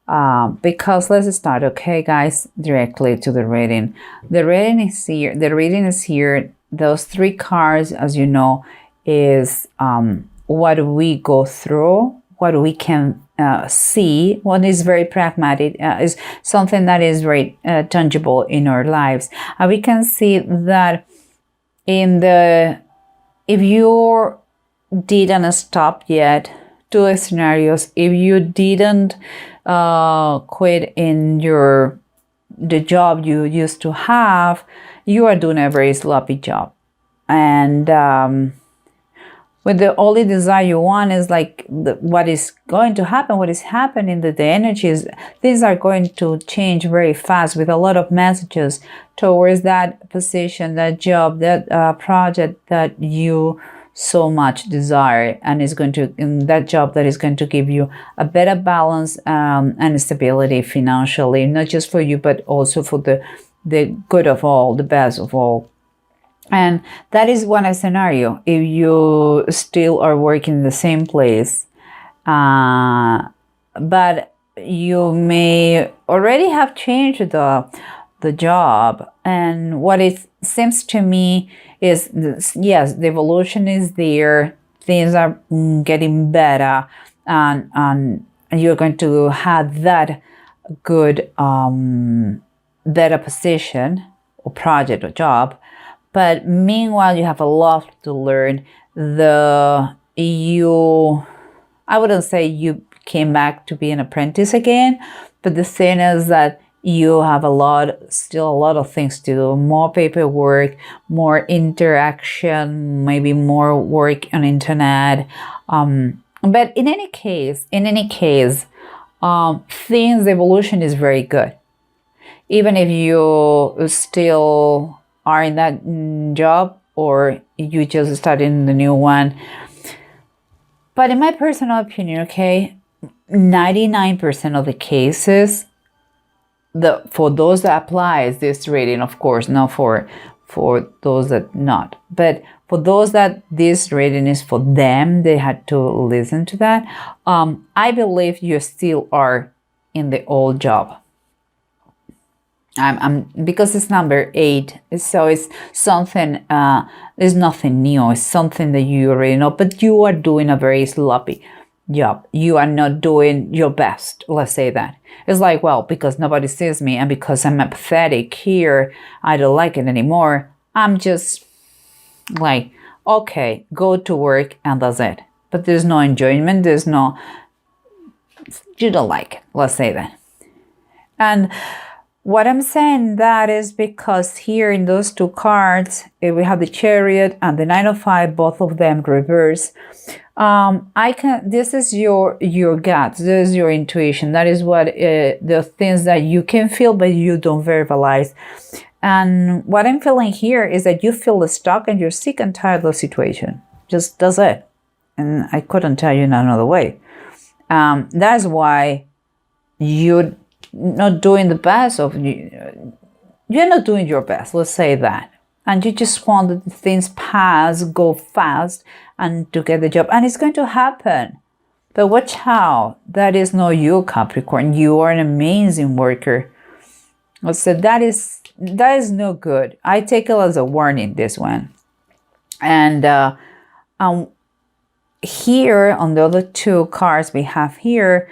Because let's start, okay, guys, directly to the reading. The reading is here. The reading is here. Those 3 cards, as you know, is what we go through, what we can see, what is very pragmatic, is something that is very tangible in our lives. And we can see that if you didn't stop yet, 2 scenarios. If you didn't quit in the job you used to have, you are doing a very sloppy job. And with the only desire you want is like what is going to happen, what is happening, that the energies, things are going to change very fast with a lot of messages towards that position, that job, that project that you so much desire, and is going to, in that job that is going to give you a better balance and stability financially, not just for you, but also for the good of all, the best of all. And that is one scenario. If you still are working in the same place, but you may already have changed the job, and what it seems to me is this, yes, the evolution is there, things are getting better, and you're going to have that good better position or project or job. But meanwhile, you have a lot to learn. I wouldn't say you came back to be an apprentice again, but the thing is that you have still a lot of things to do, more paperwork, more interaction, maybe more work on internet. But in any case, things, evolution is very good. Even if you still are in that job or you just started in the new one. But in my personal opinion, okay, 99% of the cases, for those that applies this reading, of course, not for those that not, but for those that this reading is for them, they had to listen to that. I believe you still are in the old job. Because it's number 8, so it's something. There's nothing new. It's something that you already know, but you are doing a very sloppy job. You are not doing your best. Let's say that. It's like, well, because nobody sees me and because I'm apathetic here, I don't like it anymore. I'm just like, okay, go to work and that's it. But there's no enjoyment. You don't like it. Let's say that. And what I'm saying that is because here in those 2 cards, we have the Chariot and the 9 of 5, both of them reverse. This is your gut, this is your intuition. That is what the things that you can feel, but you don't verbalize. And what I'm feeling here is that you feel stuck and you're sick and tired of the situation. Just does it. And I couldn't tell you in another way. That's why you're not doing the best of you. You're not doing your best, let's say that. And you just want that things pass, go fast, and to get the job. And it's going to happen. But watch out. That is not you, Capricorn. You are an amazing worker. So that is no good. I take it as a warning, this one. And here, on the other 2 cards we have here,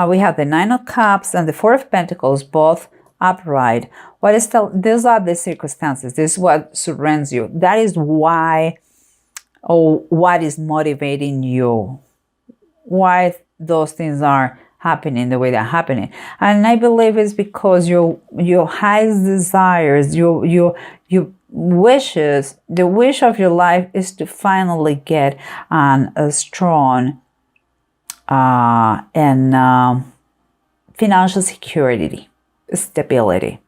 we have the 9 of Cups and the 4 of Pentacles, both upright. These are the circumstances. This is what surrounds you. That is why, or what is motivating you. Why those things are happening the way they're happening. And I believe it's because your highest desires, your wishes, the wish of your life is to finally get a strong and financial security, stability.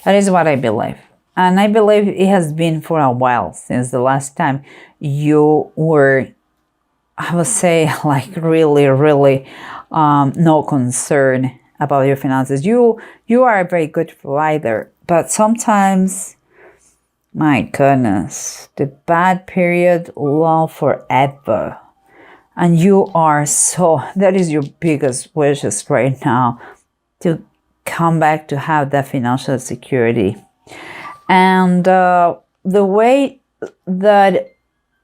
That is what I believe. And I believe it has been for a while since the last time you were, I would say, like really, really no concern about your finances. You are a very good provider, but sometimes, my goodness, the bad period lasts forever. And you are that is your biggest wishes right now, to come back to have that financial security. And the way that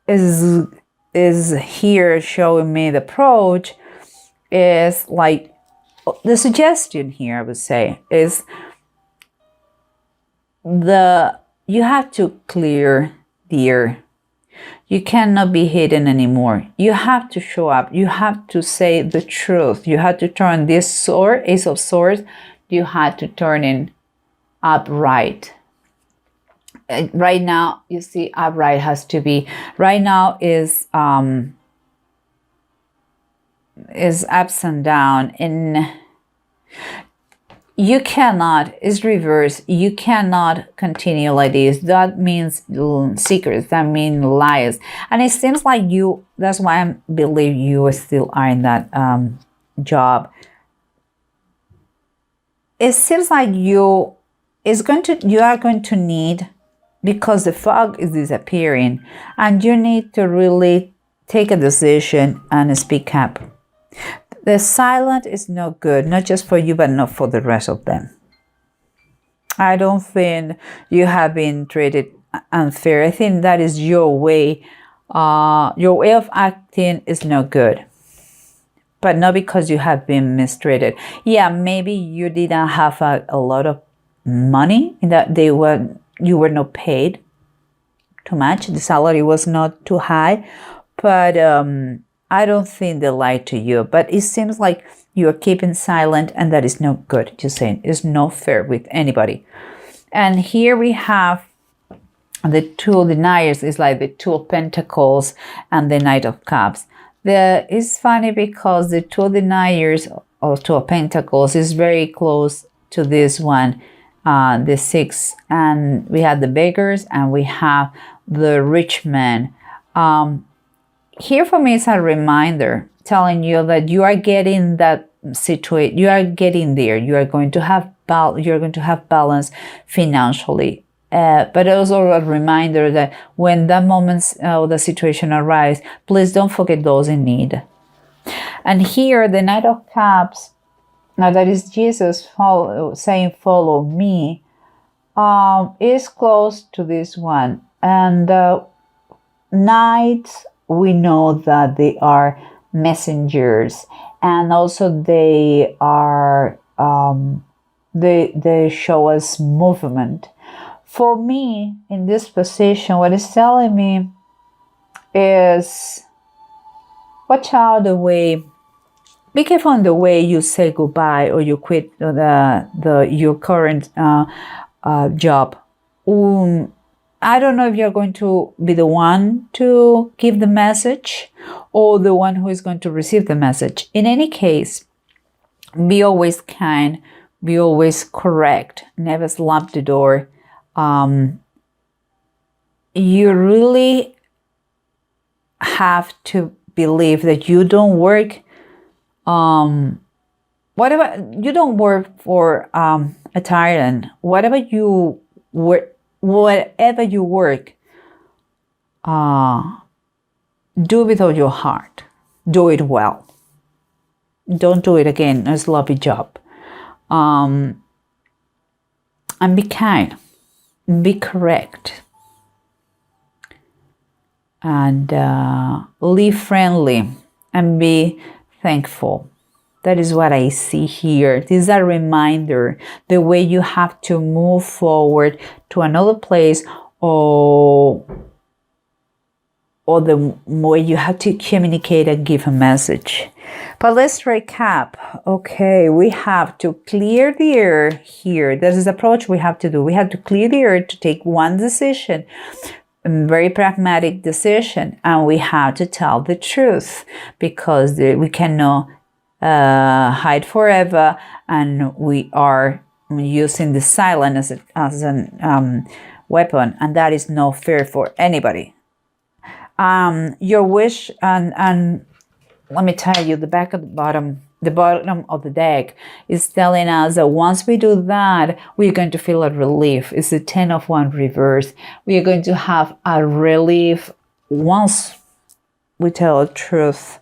is here showing me the approach is like the suggestion here, I would say, is you have to clear the air. You cannot be hidden anymore. You have to show up. You have to say the truth. You have to turn this sword, Ace of Swords, you had to turn it upright. Right now, you see, upright has to be, right now is ups and down, and you cannot, it's reverse, you cannot continue like this. That means secrets, that means lies. And it seems like you, that's why I believe you still are in that job. It seems like you are going to need, because the fog is disappearing, and you need to really take a decision and speak up. The silent is no good, not just for you, but not for the rest of them. I don't think you have been treated unfair. I think that is your way. Your way of acting is no good. But not because you have been mistreated. Yeah, maybe you didn't have a lot of money, in that you were not paid too much. The salary was not too high. But I don't think they lied to you, but it seems like you are keeping silent, and that is no good. Just saying, it's not fair with anybody. And here we have the Two of Deniers. It's like the Two of Pentacles and the Knight of Cups. It's funny because the Two of Deniers or Two of Pentacles is very close to this one, the Six, and we have the Beggars and we have the Rich Man. Here for me is a reminder telling you that you are getting that situation. You are getting there. You are going to have balance financially. But also a reminder that when that moment the situation arrives, please don't forget those in need. And here the Knight of Cups, now that is Jesus saying, "Follow me," is close to this one. And Knights, we know that they are messengers, and also they are they show us movement. For me, in this position, what it's telling me is, watch out the way, be careful in the way you say goodbye or you quit your current job. I don't know if you're going to be the one to give the message or the one who is going to receive the message. In any case, be always kind, be always correct, never slap the door. You really have to believe that you don't work, you don't work for a tyrant. Whatever you work, do with all your heart. Do it well. Don't do it again a sloppy job. And be kind. Be correct. And live friendly and be thankful. That is what I see here. This is a reminder, the way you have to move forward to another place, or the way you have to communicate and give a message. But let's recap. Okay, we have to clear the air here. This is the approach we have to do. We have to clear the air to take one decision, a very pragmatic decision, and we have to tell the truth, because we cannot hide forever, and we are using the silence as an weapon, and that is not fair for anybody. Your wish, and let me tell you, the bottom of the deck is telling us that once we do that, we're going to feel a relief. It's the 10 of Wands reverse. We are going to have a relief once we tell the truth.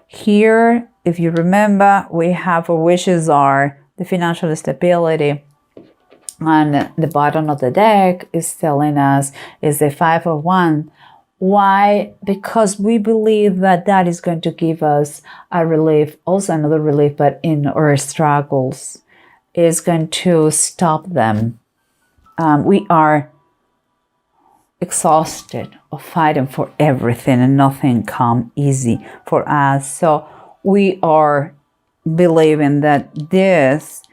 Here, if you remember, we have our wishes are the financial stability on the bottom of the deck is telling us is the Five of Wands. Why? Because we believe that that is going to give us a relief, also another relief, but in our struggles is going to stop them. We are exhausted of fighting for everything and nothing come easy for us. So we are believing that this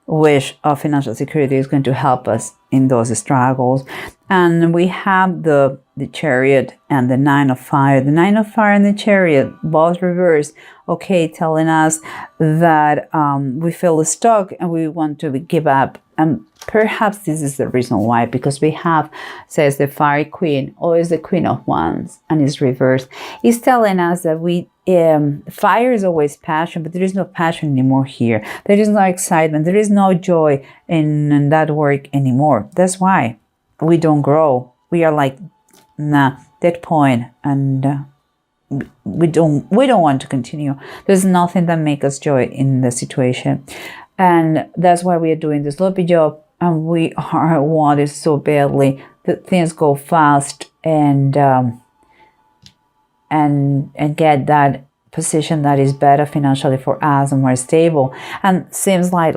wish of financial security is going to help us in those struggles. And we have the Chariot and the Nine of Fire. The Nine of Fire and the Chariot, both reversed, okay, telling us that we feel stuck and we want to give up. And perhaps this is the reason why, because we have, says the Fire Queen, always the Queen of Wands, and it's reversed. It's telling us that fire is always passion, but there is no passion anymore here. There is no excitement. There is no joy in that work anymore. That's why we don't grow. We are like, nah, that point, and we don't want to continue. There's nothing that makes us joy in the situation, and that's why we are doing this sloppy job, and we are wanted so badly that things go fast and get that position that is better financially for us and more stable. And seems like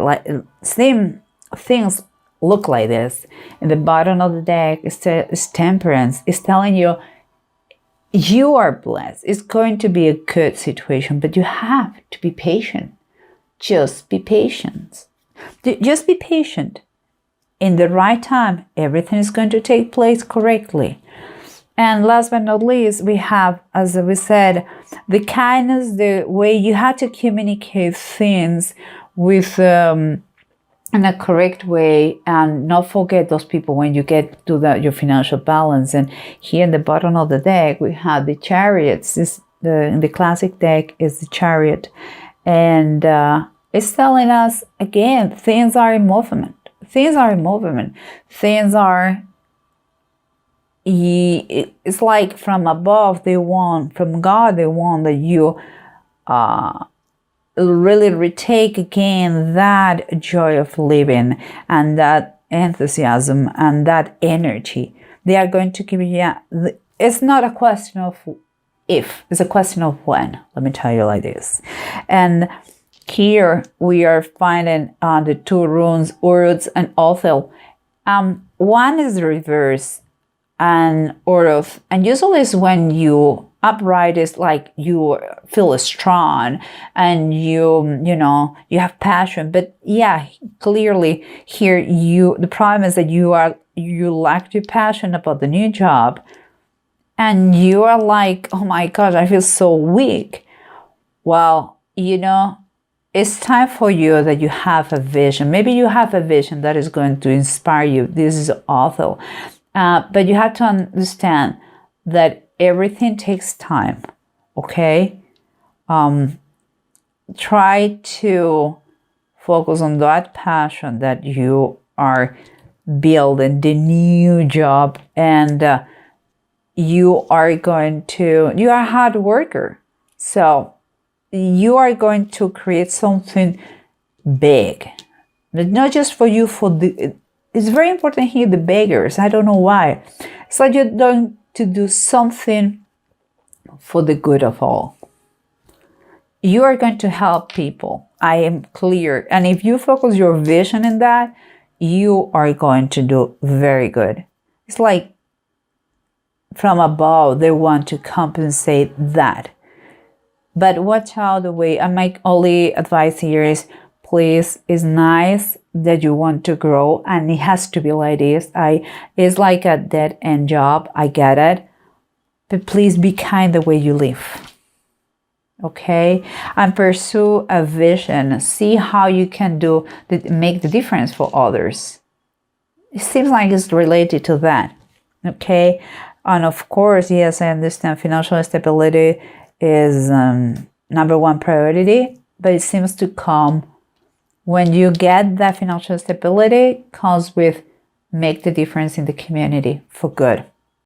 things look like this. In the bottom of the deck is Temperance. It's telling you you are blessed. It's going to be a good situation, but you have to be patient. Just be patient. Just be patient. In the right time, everything is going to take place correctly. And last but not least, we have, as we said, the kindness, the way you have to communicate things with in a correct way, and not forget those people when you get to your financial balance. And here in the bottom of the deck, we have the Chariots. In the classic deck is the Chariot. And it's telling us, again, things are in movement. Things are in movement. Things are... It's like from above they want, from God they want that you really retake again that joy of living and that enthusiasm and that energy. They are going to give you, it's not a question of if, it's a question of when. Let me tell you like this. And here we are finding the two runes, Uruz and Othel. One is the reverse, and Uruz, and usually is when you upright is like you feel strong and you have passion. But yeah, clearly here the problem is that you lack your passion about the new job, and you are like, oh my gosh, I feel so weak. Well, it's time for you that you have a vision. Maybe you have a vision that is going to inspire you. This is awful. But you have to understand that everything takes time, okay? Try to focus on that passion that you are building, the new job, and you are a hard worker. So you are going to create something big, but not just for you, it's very important here, the beggars. I don't know why. It's like you're going to do something for the good of all. You are going to help people. I am clear. And if you focus your vision in that, you are going to do very good. It's like from above, they want to compensate that. But watch out the way. And my only advice here is, please, it's nice that you want to grow, and it has to be like this. It's like a dead-end job. I get it. But please be kind the way you live. Okay? And pursue a vision. See how you can make the difference for others. It seems like it's related to that. Okay? And of course, yes, I understand financial stability is number one priority, but it seems to come when you get that financial stability, comes with make the difference in the community for good.